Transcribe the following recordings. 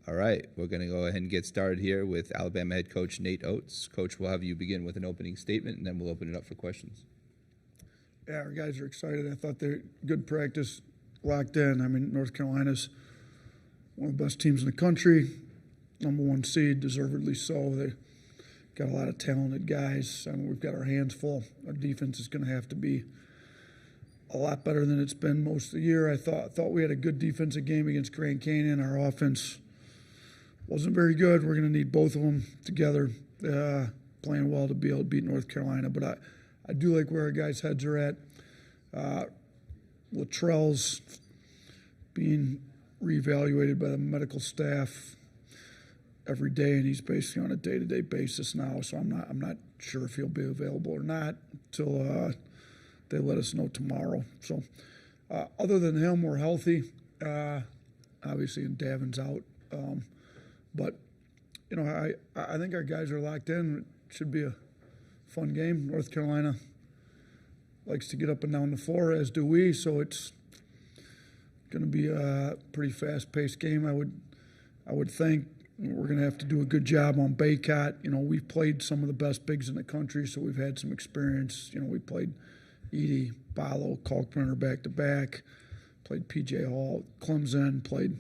All right, we're going to go ahead and get started here with Alabama head coach Nate Oats. Coach, we'll have you begin with an opening statement, and then we'll open it up for questions. Yeah, our guys are excited. I thought they're good practice, locked in. I mean, North Carolina's one of the best teams in the country, number one seed, deservedly so. They got a lot of talented guys. I mean, we've got our hands full. Our defense is going to have to be a lot better than it's been most of the year. I thought we had a good defensive game against Grand Canyon. Our offense wasn't very good. We're going to need both of them together, playing well to be able to beat North Carolina. But I do like where our guys' heads are at. Luttrell's being reevaluated by the medical staff every day, and he's basically on a day-to-day basis now. So I'm not sure if he'll be available or not until they let us know tomorrow. So other than him, we're healthy. Obviously, and Davin's out. But you know, I think our guys are locked in. It should be a fun game. North Carolina likes to get up and down the floor, as do we. So it's going to be a pretty fast-paced game. I would think we're going to have to do a good job on Baycott. You know, we've played some of the best bigs in the country, so we've had some experience. You know, we played Edie, Ballo, Kalkbrenner back-to-back, played P.J. Hall, Clemson, played,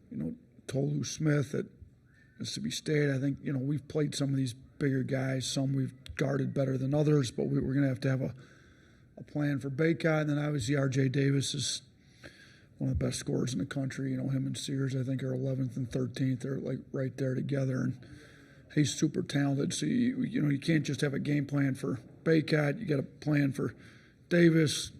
you know, Tolu Smith at Mississippi State. I think, you know, we've played some of these bigger guys. Some we've guarded better than others, but we're going to have a plan for Baycott. And then obviously R.J. Davis is one of the best scorers in the country. You know, him and Sears, I think, are 11th and 13th. They're like right there together, and he's super talented. So you can't just have a game plan for Baycott. You got a plan for Davis.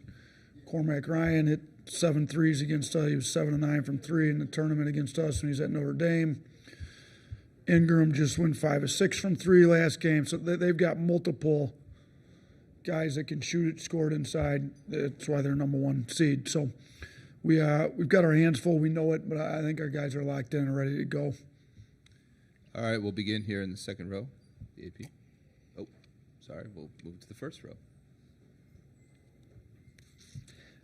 Cormac Ryan hit 7 threes against us. He was 7 of 9 from 3 in the tournament against us when he's at Notre Dame. Ingram just went 5 of 6 from 3 last game. So they've got multiple guys that can shoot it, score it inside. That's why they're number one seed. So we've got our hands full. We know it, but I think our guys are locked in and ready to go. All right, we'll begin here in the second row. The AP. Oh, sorry. We'll move to the first row.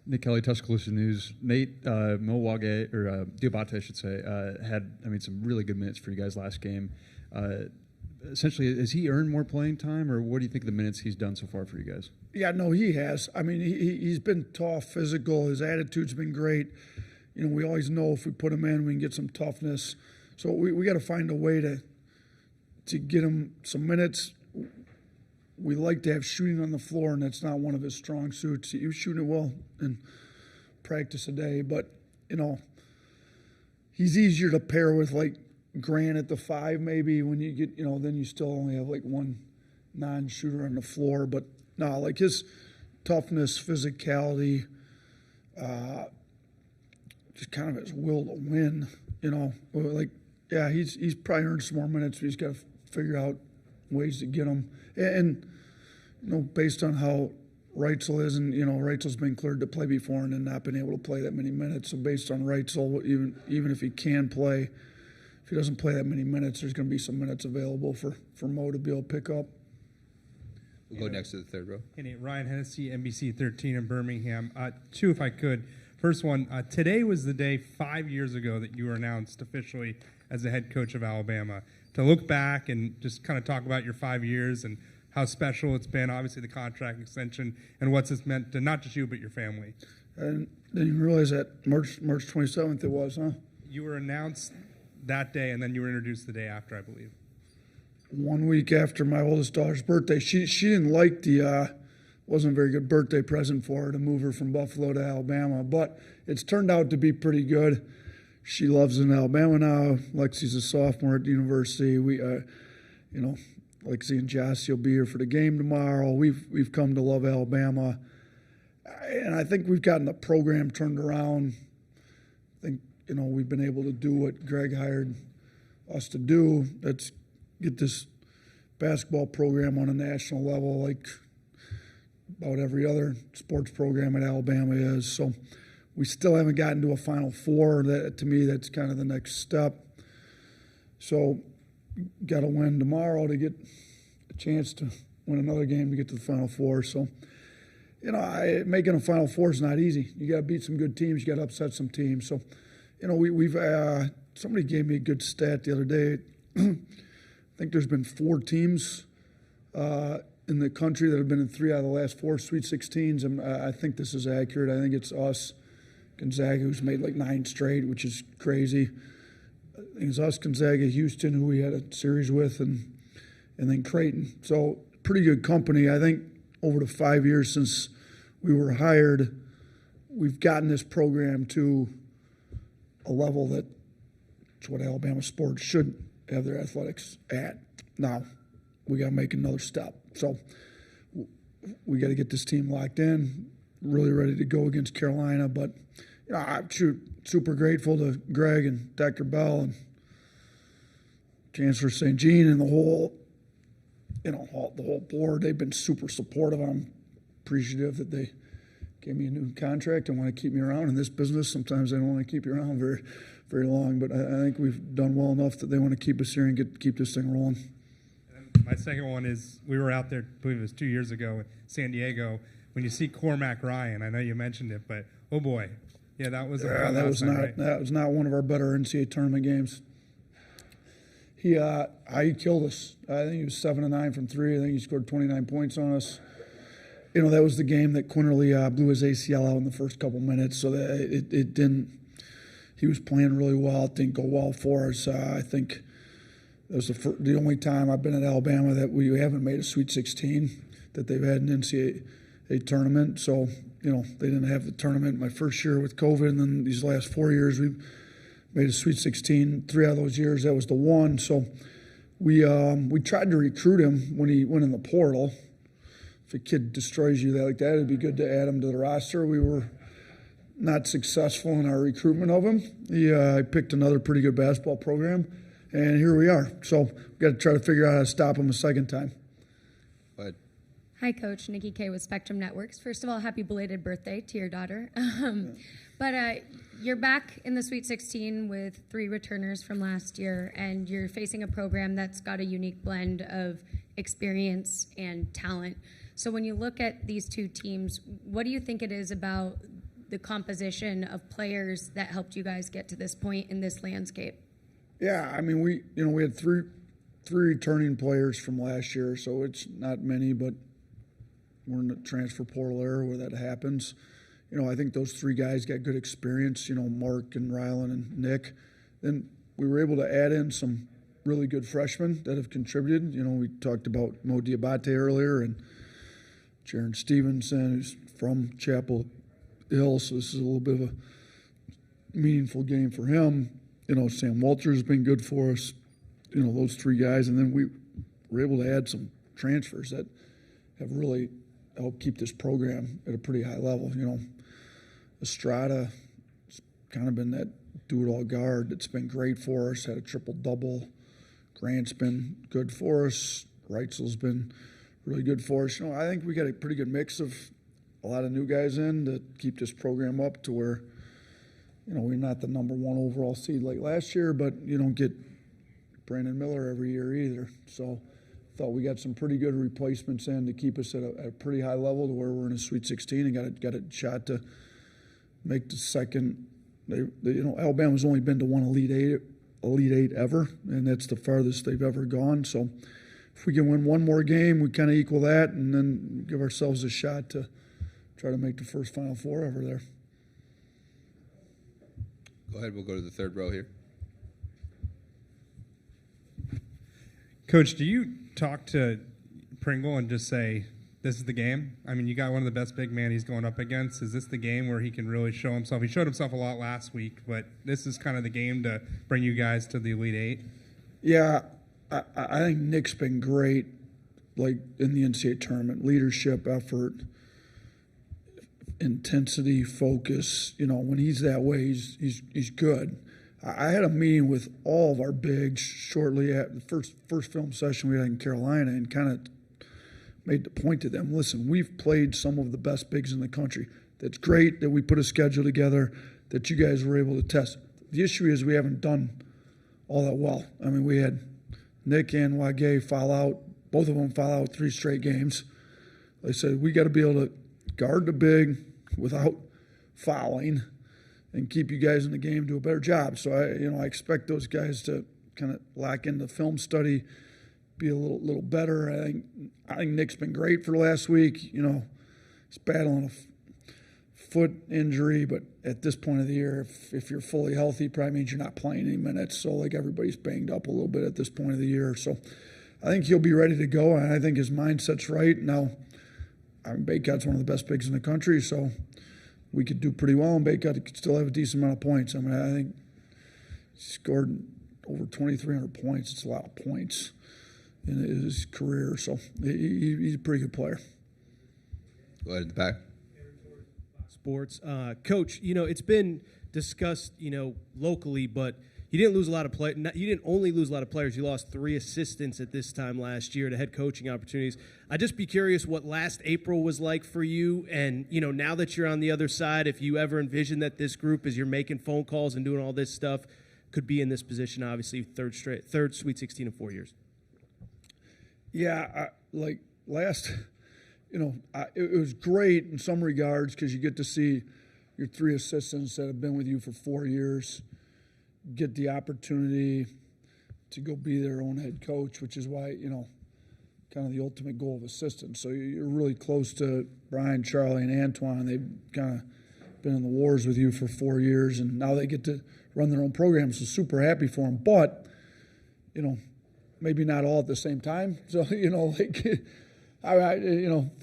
Nick Kelly, Tuscaloosa News. Nate Milwaukee, or Diabate, I should say, had some really good minutes for you guys last game. Essentially, has he earned more playing time, or what do you think of the minutes he's done so far for you guys? Yeah, no, he has. I mean, he's been tough, physical. His attitude's been great. You know, we always know if we put him in, we can get some toughness. So we got to find a way to get him some minutes. We like to have shooting on the floor, and that's not one of his strong suits. He was shooting it well in practice today, but, you know, he's easier to pair with, like, Grant at the 5 maybe when you get, you know, then you still only have, like, one non-shooter on the floor. But, no, like, his toughness, physicality, just kind of his will to win, you know. Like, yeah, he's probably earned some more minutes, but he's got to figure out ways to get them. And you know, based on how Reitzel is, and, you know, Reitzel's been cleared to play before and then not been able to play that many minutes. So based on Reitzel, even if he can play, if he doesn't play that many minutes, there's going to be some minutes available for Mo to be able to pick up. We'll go next to the third row. Hey, Nate, Ryan Hennessy, NBC 13 in Birmingham. 2, if I could. First one, today was the day 5 years ago that you were announced officially as the head coach of Alabama. To look back and just kind of talk about your 5 years and how special it's been, obviously the contract extension, and what's this meant to not just you but your family. And then you realize that March 27th it was, huh? You were announced that day, and then you were introduced the day after, I believe. 1 week after my oldest daughter's birthday. She didn't like wasn't a very good birthday present for her to move her from Buffalo to Alabama, but it's turned out to be pretty good. She loves in Alabama now. Lexi's a sophomore at the university. We, you know, Lexi and Jossie will be here for the game tomorrow. We've come to love Alabama, and I think we've gotten the program turned around. I think, you know, we've been able to do what Greg hired us to do. Let's get this basketball program on a national level, like about every other sports program at Alabama is. So we still haven't gotten to a Final Four. That, to me, that's kind of the next step. So got to win tomorrow to get a chance to win another game to get to the Final Four. So, you know, making a Final Four is not easy. You got to beat some good teams. You got to upset some teams. So, you know, we've somebody gave me a good stat the other day. I think there's been 4 teams in the country that have been in 3 out of the last 4 Sweet 16s, and I think this is accurate. I think it's us, Gonzaga, who's made like 9 straight, which is crazy. I think it's us, Gonzaga, Houston, who we had a series with, and then Creighton. So pretty good company. I think over the 5 years since we were hired, we've gotten this program to a level that it's what Alabama sports should have their athletics at. Now, we got to make another step. So we got to get this team locked in, really ready to go against Carolina. But I'm super grateful to Greg and Dr. Bell and Chancellor St. Jean and the whole board. They've been super supportive. I'm appreciative that they gave me a new contract and want to keep me around in this business. Sometimes they don't want to keep you around very, very long, but I think we've done well enough that they want to keep us here and keep this thing rolling. And my second one is we were out there, I believe it was 2 years ago in San Diego. When you see Cormac Ryan, I know you mentioned it, but oh boy, yeah, that was that was not one of our better NCAA tournament games. He killed us. I think he was 7 of 9 from 3. I think he scored 29 points on us. That was the game that Quinterly blew his ACL out in the first couple minutes, so that it didn't. He was playing really well. It didn't go well for us. I think that was the only time I've been at Alabama that we haven't made a Sweet 16, that they've had an NCAA tournament. So, they didn't have the tournament my first year with COVID, and then these last 4 years we've made a Sweet 16. 3 out of those years, that was the one. So we tried to recruit him when he went in the portal. If a kid destroys you like that, it'd be good to add him to the roster. We were not successful in our recruitment of him. He picked another pretty good basketball program, and here we are. So we've got to try to figure out how to stop him a second time. But Hi, Coach. Nikki Kay with Spectrum Networks. First of all, happy belated birthday to your daughter. But you're back in the Sweet 16 with 3 returners from last year, and you're facing a program that's got a unique blend of experience and talent. So when you look at these 2 teams, what do you think it is about the composition of players that helped you guys get to this point in this landscape? Yeah, I mean, we had three returning players from last year, so it's not many, but we're in the transfer portal era where that happens. I think those 3 guys got good experience, Mark and Rylan and Nick. Then we were able to add in some really good freshmen that have contributed. We talked about Mo Diabate earlier and Jarin Stevenson, who's from Chapel Hill, so this is a little bit of a meaningful game for him. Sam Walters has been good for us, those 3 guys. And then we were able to add some transfers that have really helped keep this program at a pretty high level. Estrada has kind of been that do-it-all guard that's been great for us, had a triple-double. Grant's been good for us. Reitzel's been really good for us. I think we got a pretty good mix of a lot of new guys in to keep this program up to where, we're not the number 1 overall seed like last year, but you don't get Brandon Miller every year either. So I thought we got some pretty good replacements in to keep us at a pretty high level to where we're in a Sweet 16 and got a shot to make the second. Alabama's only been to one Elite Eight ever, and that's the farthest they've ever gone. So if we can win one more game, we kind of equal that, and then give ourselves a shot to try to make the first Final Four ever there. go ahead. We'll go to the third row here. Coach, do you talk to Pringle and just say, this is the game? I mean, you got one of the best big men he's going up against. Is this the game where he can really show himself? He showed himself a lot last week, but this is kind of the game to bring you guys to the Elite Eight? Yeah, I think Nick's been great, like in the NCAA tournament. Leadership, effort, intensity, focus. When he's that way, he's good. I had a meeting with all of our bigs shortly after the first film session we had in Carolina, and kind of made the point to them, listen, we've played some of the best bigs in the country. That's great that we put a schedule together that you guys were able to test. The issue is we haven't done all that well. I mean, we had Nick and Wage foul out. Both of them foul out 3 straight games. They said we got to be able to guard the big without fouling and keep you guys in the game, do a better job. So I expect those guys to kind of lock into film study, be a little better. I think Nick's been great for last week. He's battling a foot injury, but at this point of the year, if you're fully healthy, probably means you're not playing any minutes. So like everybody's banged up a little bit at this point of the year. So I think he'll be ready to go, and I think his mindset's right. Now, Baycott's one of the best bigs in the country, so we could do pretty well, and Baycott could still have a decent amount of points. I think he scored over 2,300 points. It's a lot of points in his career, so he's a pretty good player. Go ahead in the back. Sports. Coach, it's been discussed, locally, but you didn't lose a lot of you didn't only lose a lot of players. You lost 3 assistants at this time last year to head coaching opportunities. I'd just be curious what last April was like for you, and now that you're on the other side, if you ever envision that this group, as you're making phone calls and doing all this stuff, could be in this position. Obviously, third Sweet 16 in 4 years. Yeah, last. It was great in some regards because you get to see your 3 assistants that have been with you for 4 years get the opportunity to go be their own head coach, which is why, kind of the ultimate goal of assistants. So you're really close to Brian, Charlie, and Antoine. They've kind of been in the wars with you for 4 years, and now they get to run their own program, so super happy for them. But, maybe not all at the same time. So, if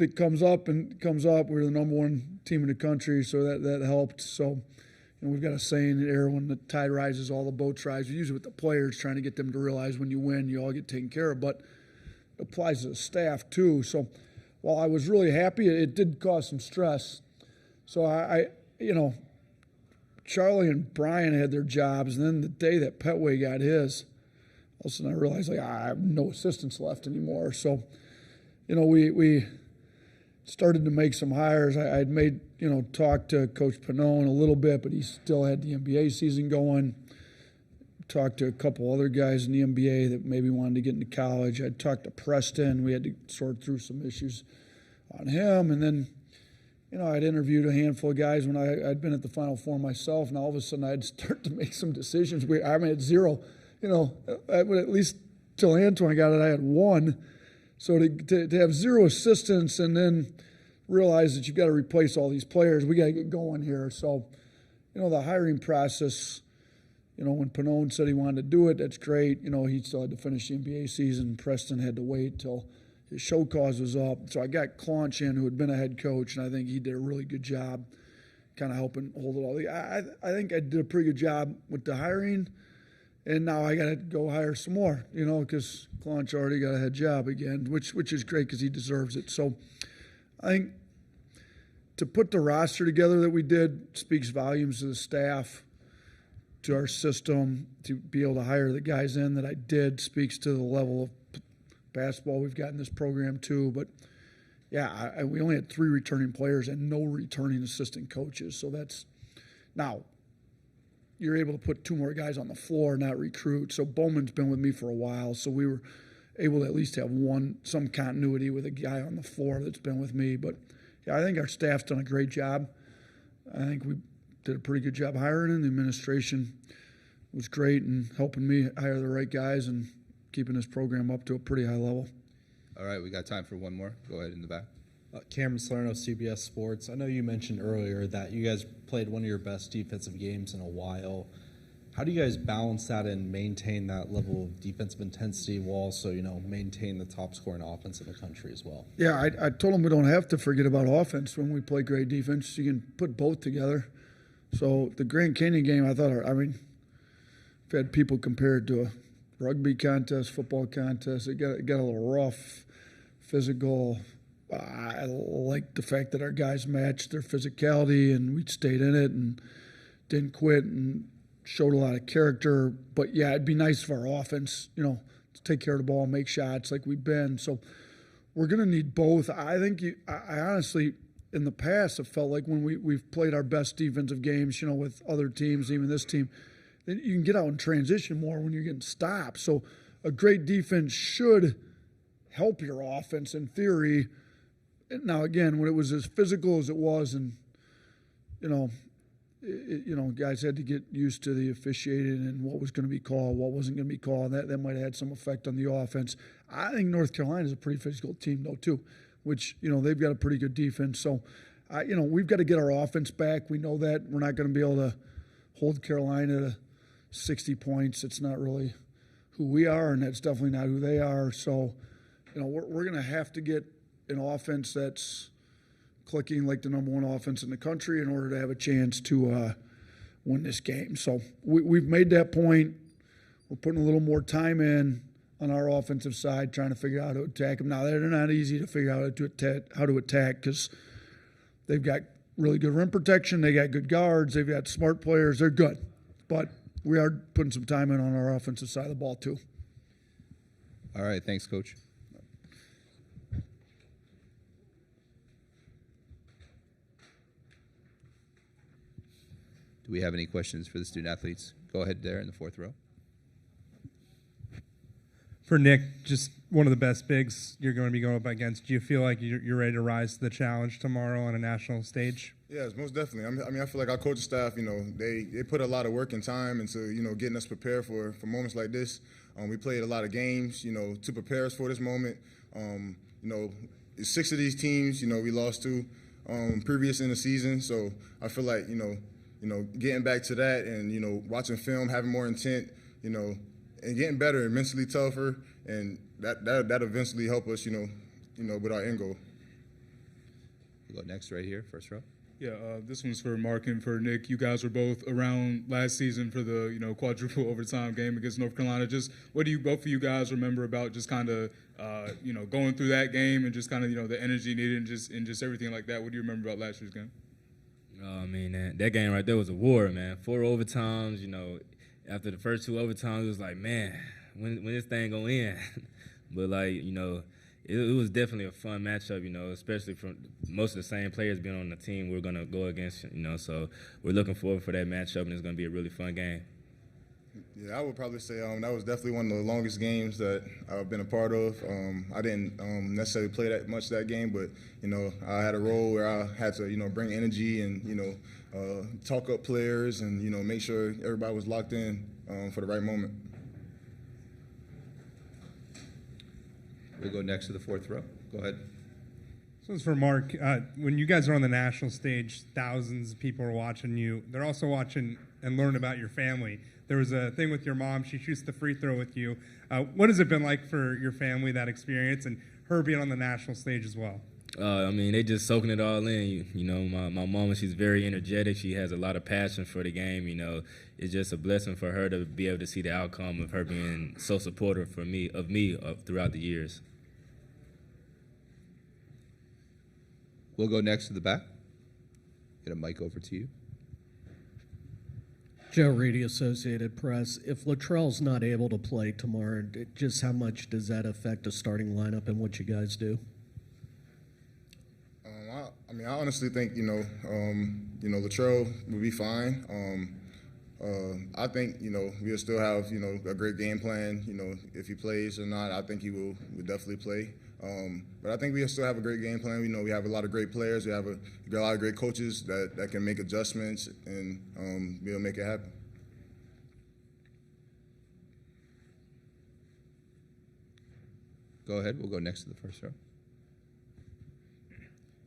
it comes up, we're the number 1 team in the country, so that helped. So, we've got a saying here: when the tide rises, all the boats rise. We use it with the players, trying to get them to realize when you win, you all get taken care of. But it applies to the staff too. So, while I was really happy, it did cause some stress. So Charlie and Brian had their jobs, and then the day that Petway got his, all of a sudden I realized I have no assistants left anymore. So, we started to make some hires. I'd made, talked to Coach Pannone a little bit, but he still had the NBA season going. Talked to a couple other guys in the NBA that maybe wanted to get into college. I'd talked to Preston. We had to sort through some issues on him. And then, I'd interviewed a handful of guys when I'd been at the Final Four myself, and all of a sudden I'd start to make some decisions. I had 0, at least till Antoine got it, I had 1. So to have 0 assistants and then realize that you've got to replace all these players, we got to get going here. So, the hiring process, when Pannone said he wanted to do it, that's great. He still had to finish the NBA season. Preston had to wait till his show cause was up. So I got Claunch in, who had been a head coach, and I think he did a really good job kind of helping hold it all. I think I did a pretty good job with the hiring. And now I got to go hire some more, because Claunch already got a head job again, which is great because he deserves it. So I think to put the roster together that we did speaks volumes to the staff, to our system. To be able to hire the guys in that I did speaks to the level of basketball we've got in this program too. But, yeah, we only had 3 returning players and no returning assistant coaches. So that's – now – you're able to put 2 more guys on the floor, not recruit. So Bowman's been with me for a while, so we were able to at least have some continuity with a guy on the floor that's been with me. But, yeah, I think our staff's done a great job. I think we did a pretty good job hiring, and the administration was great in helping me hire the right guys and keeping this program up to a pretty high level. All right, we got time for one more. Go ahead in the back. Cameron Salerno, CBS Sports. I know you mentioned earlier that you guys played one of your best defensive games in a while. How do you guys balance that and maintain that level of defensive intensity while also, maintain the top scoring offense in the country as well? Yeah, I told them we don't have to forget about offense when we play great defense. You can put both together. So the Grand Canyon game, I've had people compare it to a rugby contest, football contest. It got a little rough, physical. I like the fact that our guys matched their physicality and we stayed in it and didn't quit and showed a lot of character. But, yeah, it'd be nice for our offense, to take care of the ball, make shots like we've been. So we're going to need both. I think I honestly, in the past, have felt like when we've played our best defensive games, with other teams, even this team, then you can get out and transition more when you're getting stopped. So a great defense should help your offense in theory. Now, again, when it was as physical as it was and, guys had to get used to the officiating and what was going to be called, what wasn't going to be called. That might have had some effect on the offense. I think North Carolina is a pretty physical team, though, too, which, they've got a pretty good defense. So, we've got to get our offense back. We know that. We're not going to be able to hold Carolina to 60 points. It's not really who we are, and that's definitely not who they are. So, we're going to have to get an offense that's clicking like the number one offense in the country in order to have a chance to win this game. So we've made that point. We're putting a little more time in on our offensive side, trying to figure out how to attack them. Now, they're not easy to figure out how to attack because they've got really good rim protection. They got good guards. They've got smart players. They're good. But we are putting some time in on our offensive side of the ball, too. All right. Thanks, Coach. Do we have any questions for the student athletes? Go ahead there in the fourth row. For Nick, just one of the best bigs you're going to be going up against. Do you feel like you're ready to rise to the challenge tomorrow on a national stage? Yes, most definitely. I mean, I feel like our coaching staff, they put a lot of work and time into, getting us prepared for moments like this. We played a lot of games, to prepare us for this moment. 6 of these teams, we lost to previous in the season. So I feel like, getting back to that and, watching film, having more intent, and getting better and mentally tougher, and that eventually help us, with our end goal. We'll go next right here, first row. Yeah, this one's for Mark and for Nick. You guys were both around last season for the quadruple overtime game against North Carolina. Just what do both of you guys remember about just kind of going through that game and just kind of the energy needed and just everything like that? What do you remember about last year's game? I mean, that game right there was a war, man. 4 overtimes, after the first 2 overtimes, it was like, man, when this thing go in? But, it was definitely a fun matchup, especially from most of the same players being on the team we're going to go against, so we're looking forward for that matchup, and it's going to be a really fun game. Yeah, I would probably say that was definitely one of the longest games that I've been a part of. I didn't necessarily play that much that game, but, I had a role where I had to, bring energy and, talk up players and, make sure everybody was locked in for the right moment. We'll go next to the fourth row. Go ahead. This one's for Mark. When you guys are on the national stage, thousands of people are watching you. They're also watching and learn about your family. There was a thing with your mom. She shoots the free throw with you. What has it been like for your family, that experience, and her being on the national stage as well? They just soaking it all in. My mama, she's very energetic. She has a lot of passion for the game. It's just a blessing for her to be able to see the outcome of her being so supportive of me throughout the years. We'll go next to the back. Get a mic over to you. Joe Reedy, Associated Press. If Latrell's not able to play tomorrow, just how much does that affect a starting lineup and what you guys do? I honestly think, Latrell will be fine. I think, we'll still have, a great game plan. If he plays or not, I think he will definitely play. But I think we still have a great game plan. We have a lot of great players. We got a lot of great coaches that can make adjustments and we'll make it happen. Go ahead. We'll go next to the first row.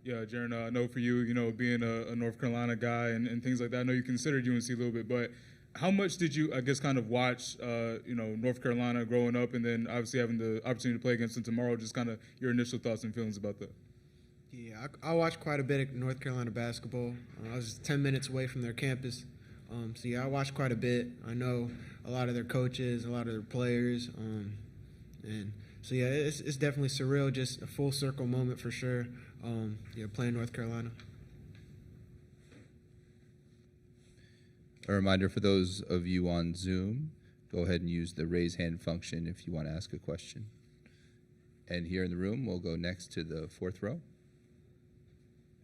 Yeah, Jarin, I know for you, being a North Carolina guy and things like that, I know you considered UNC a little bit, but how much did you, I guess, kind of watch, North Carolina growing up and then obviously having the opportunity to play against them tomorrow, just kind of your initial thoughts and feelings about that? Yeah, I watched quite a bit of North Carolina basketball. I was 10 minutes away from their campus. I watched quite a bit. I know a lot of their coaches, a lot of their players. It's definitely surreal, just a full circle moment for sure, playing North Carolina. A reminder for those of you on Zoom, go ahead and use the raise hand function if you want to ask a question. And here in the room, we'll go next to the fourth row.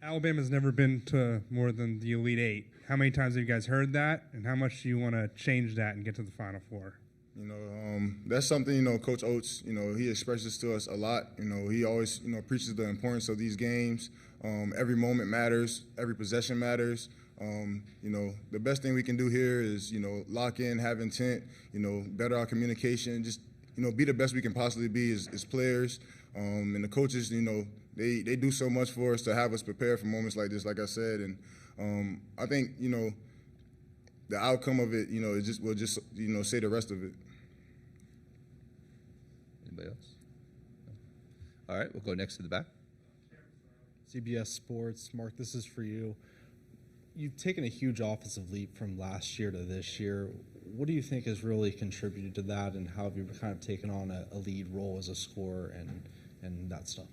Alabama's never been to more than the Elite Eight. How many times have you guys heard that, and how much do you want to change that and get to the Final Four? That's something, Coach Oats, he expresses to us a lot. He always, preaches the importance of these games. Every moment matters. Every possession matters. You know, the best thing we can do here is, you know, lock in, have intent, you know, better our communication, just, you know, be the best we can possibly be as players. And the coaches, you know, they do so much for us to have us prepared for moments like this, like I said. And I think, you know, the outcome of it, you know, we'll just, you know, say the rest of it. Anybody else? No. All right, we'll go next to the back. CBS Sports, Mark, this is for you. You've taken a huge offensive leap from last year to this year. What do you think has really contributed to that, and how have you kind of taken on a lead role as a scorer and that stuff?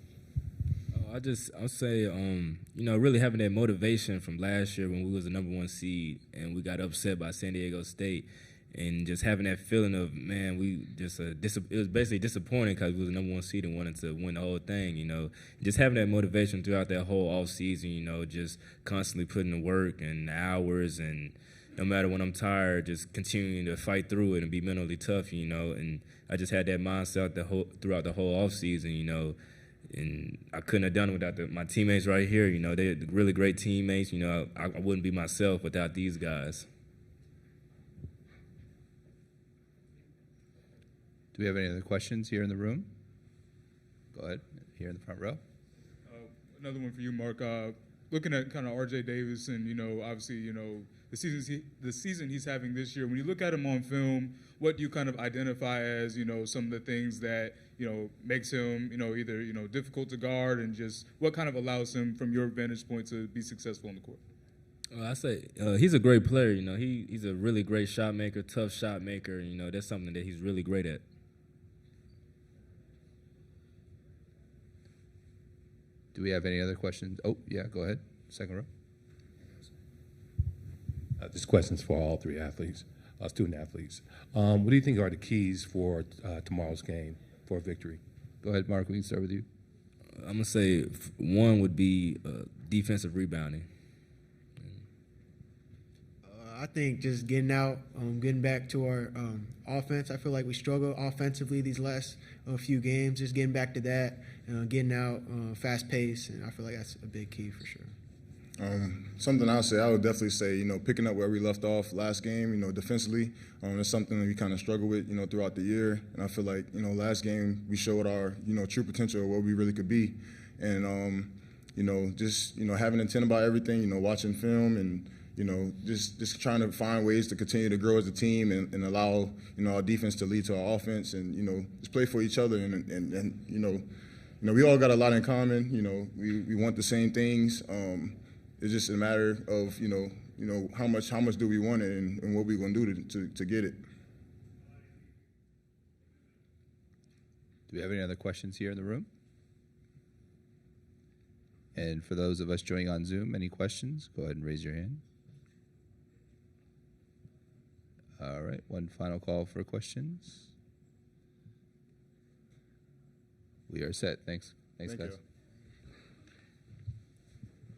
I'll say, you know, really having that motivation from last year when we was the #1 seed and we got upset by San Diego State, and just having that feeling of, man, we just it was basically disappointing because we was the #1 seed and wanted to win the whole thing, you know. Just having that motivation throughout that whole off season, you know, just constantly putting the work and the hours, and no matter when I'm tired, just continuing to fight through it and be mentally tough, you know. And I just had that mindset throughout the whole off season, you know. And I couldn't have done it without my teammates right here. You know, they're really great teammates. You know, I wouldn't be myself without these guys. Do we have any other questions here in the room? Go ahead, here in the front row. Another one for you, Mark. Looking at kind of R.J. Davis, and you know, obviously, you know, the season he's having this year. When you look at him on film, what do you kind of identify as, you know, some of the things that, you know, makes him, you know, either, you know, difficult to guard, and just what kind of allows him, from your vantage point, to be successful on the court? I say he's a great player. You know, he's a really great shot maker, tough shot maker. You know, that's something that he's really great at. Do we have any other questions? Oh, yeah, go ahead. Second row. This question's for all three athletes, student athletes. What do you think are the keys for tomorrow's game for victory? Go ahead, Mark. We can start with you. I'm going to say one would be defensive rebounding. I think just getting out, getting back to our offense. I feel like we struggled offensively these last few games. Just getting back to that, getting out, fast pace, and I feel like that's a big key for sure. Something I would definitely say, you know, picking up where we left off last game, you know, defensively, it's something that we kind of struggle with, you know, throughout the year. And I feel like, you know, last game we showed our, you know, true potential of what we really could be. And, you know, just, you know, having intent about everything, you know, watching film and, you know, just trying to find ways to continue to grow as a team and allow, you know, our defense to lead to our offense and, you know, just play for each other. And you know, we all got a lot in common. You know, we want the same things. It's just a matter of, you know, how much do we want it and what we're going to do to get it. Do we have any other questions here in the room? And for those of us joining on Zoom, any questions? Go ahead and raise your hand. All right, one final call for questions. We are set. Thanks. Thanks, Thank guys. you.